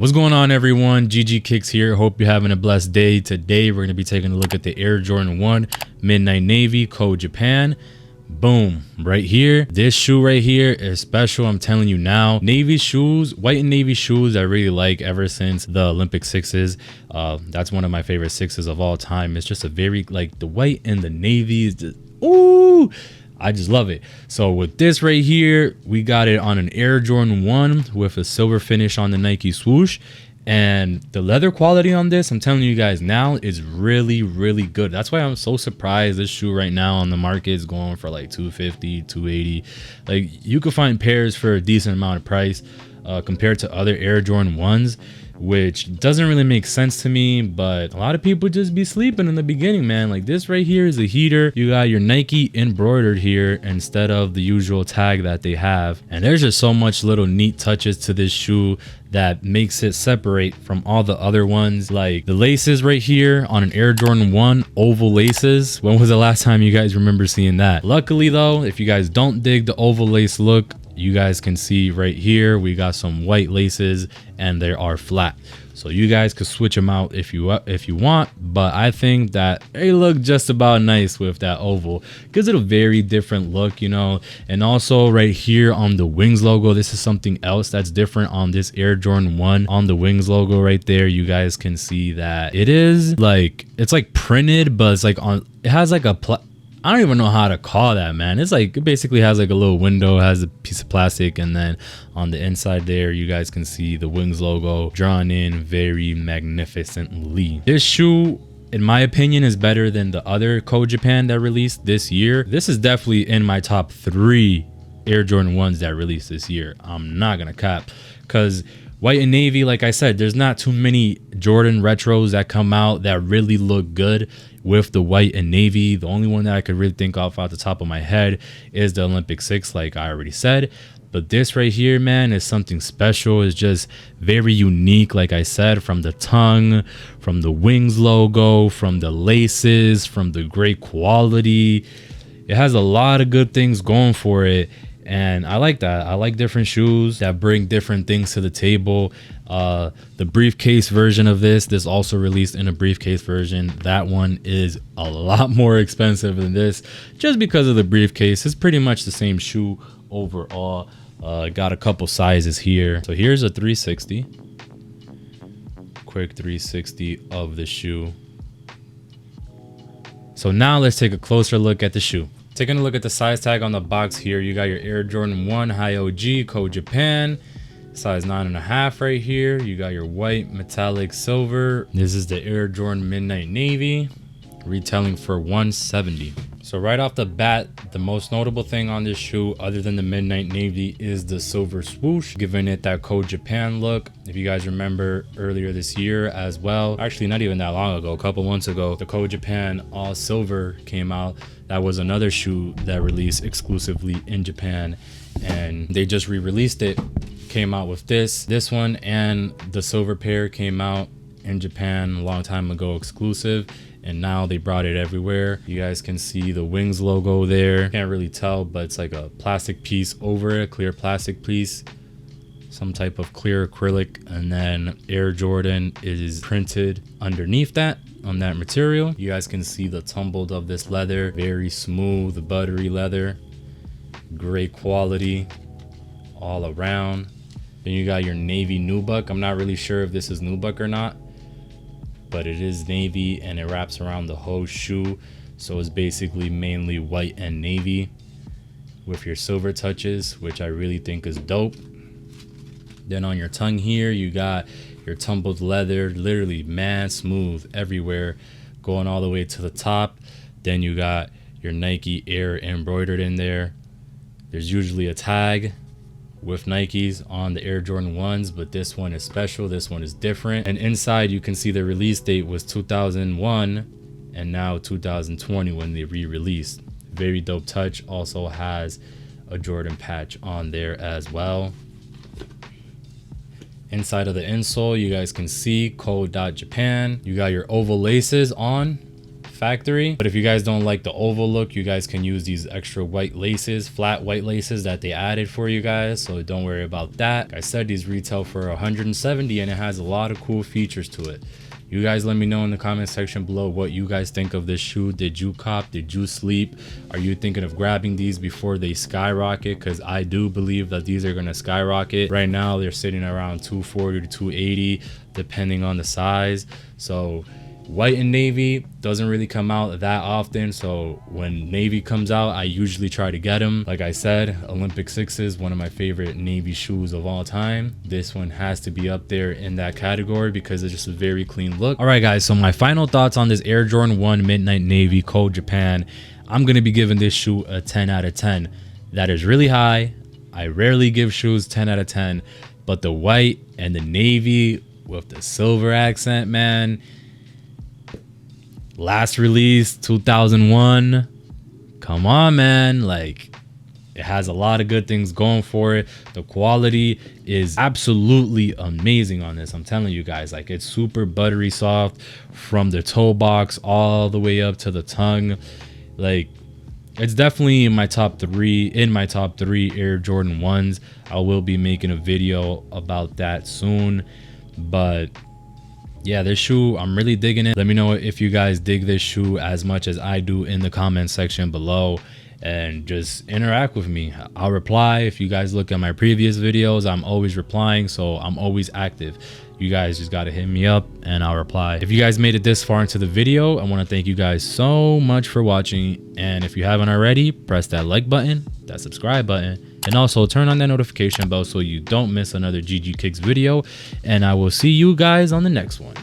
What's going on, everyone? ggkickzz here. Hope you're having a blessed day. Today we're going to be taking a look at the Air Jordan 1 Midnight Navy Code Japan. Boom, right here. This shoe right here is special. I'm telling you now. Navy shoes, white and navy shoes, I really like ever since the Olympic sixes. That's one of my favorite sixes of all time. It's just a very, like, the white and the navy is just, ooh, I just love it. So with this right here, we got it on an Air Jordan 1 with a silver finish on the Nike swoosh. And the leather quality on this, I'm telling you guys now, is really, really good. That's why I'm so surprised this shoe right now on the market is going for like $250, $280. Like, you could find pairs for a decent amount of price compared to other Air Jordan 1s, which doesn't really make sense to me, but a lot of people just be sleeping in the beginning, man. Like, this right here is a heater. You got your Nike embroidered here instead of the usual tag that they have. And there's just so much little neat touches to this shoe that makes it separate from all the other ones. Like the laces right here on an Air Jordan 1, oval laces. When was the last time you guys remember seeing that? Luckily though, if you guys don't dig the oval lace look, you guys can see right here we got some white laces and they are flat, so you guys could switch them out if you want, but I think that they look just about nice with that oval. Gives it a very different look, you know. And also right here on the wings logo, this is something else that's different on this Air Jordan 1. On the wings logo right there, you guys can see that it is like, it's like printed, but it's like on, it has like a I don't even know how to call that, man. It's like, it basically has like a little window, has a piece of plastic, and then on the inside there, you guys can see the wings logo drawn in very magnificently. This shoe, in my opinion, is better than the other Code Japan that released this year. This is definitely in my top 3 Air Jordan 1s that released this year. I'm not gonna cap, because white and navy, like I said, there's not too many Jordan retros that come out that really look good with the white and navy. The only one that I could really think of off the top of my head is the Olympic 6, like I already said. But this right here, man, is something special. It's just very unique, like I said, from the tongue, from the wings logo, from the laces, from the great quality. It has a lot of good things going for it. And I like that. I like different shoes that bring different things to the table. The briefcase version of this also released in a briefcase version. That one is a lot more expensive than this just because of the briefcase. It's pretty much the same shoe overall. Got a couple sizes here. So here's a 360. Quick 360 of the shoe. So now let's take a closer look at the shoe. Taking a look at the size tag on the box here, you got your Air Jordan 1 High OG Code Japan, size 9.5 right here. You got your white metallic silver. This is the Air Jordan Midnight Navy, retailing for $170. So right off the bat, the most notable thing on this shoe, other than the Midnight Navy, is the silver swoosh, giving it that Code Japan look. If you guys remember earlier this year as well, actually not even that long ago, a couple months ago, the Code Japan all silver came out. That was another shoe that released exclusively in Japan, and they just re-released it. Came out with this one, and the silver pair came out in Japan a long time ago exclusive, and now they brought it everywhere. You guys can see the wings logo there. Can't really tell, but it's like a plastic piece over it, a clear plastic piece, some type of clear acrylic, and then Air Jordan is printed underneath that on that material. You guys can see the tumbled of this leather, very smooth, buttery leather, great quality all around. Then you got your navy nubuck. I'm not really sure if this is nubuck or not, but it is navy and it wraps around the whole shoe. So it's basically mainly white and navy with your silver touches, which I really think is dope. Then on your tongue here, you got your tumbled leather, literally mad smooth everywhere, going all the way to the top. Then you got your Nike Air embroidered in there. There's usually a tag with Nikes on the Air Jordan 1s, but this one is special. This one is different. And inside you can see the release date was 2001 and now 2020 when they re-released. Very dope touch. Also has a Jordan patch on there as well. Inside of the insole, you guys can see Code.Japan. You got your oval laces on, factory. But if you guys don't like the oval look, you guys can use these extra white laces, flat white laces that they added for you guys, so don't worry about that. Like I said, these retail for 170 and it has a lot of cool features to it. You guys let me know in the comment section below what you guys think of this shoe. Did you cop? Did you sleep? Are you thinking of grabbing these before they skyrocket? Because I do believe that these are going to skyrocket. Right now they're sitting around 240 to 280 depending on the size. So white and navy doesn't really come out that often, so when navy comes out I usually try to get them. Like I said, Olympic 6s, one of my favorite navy shoes of all time. This one has to be up there in that category because it's just a very clean look. All right guys, so my final thoughts on this Air Jordan 1 Midnight Navy Code Japan. I'm going to be giving this shoe a 10 out of 10. That is really high. I rarely give shoes 10 out of 10, but the white and the navy with the silver accent, man. Last release 2001. Come on, man. Like, it has a lot of good things going for it. The quality is absolutely amazing on this. I'm telling you guys, like, it's super buttery soft from the toe box all the way up to the tongue. Like, it's definitely in my top three Air Jordan 1s. I will be making a video about that soon, but yeah, this shoe, I'm really digging it. Let me know if you guys dig this shoe as much as I do in the comment section below, and just interact with me. I'll reply. If you guys look at my previous videos, I'm always replying, so I'm always active. You guys just got to hit me up and I'll reply. If you guys made it this far into the video, I want to thank you guys so much for watching. And if you haven't already, press that like button, that subscribe button, and also turn on that notification bell so you don't miss another ggkickzz video. And I will see you guys on the next one.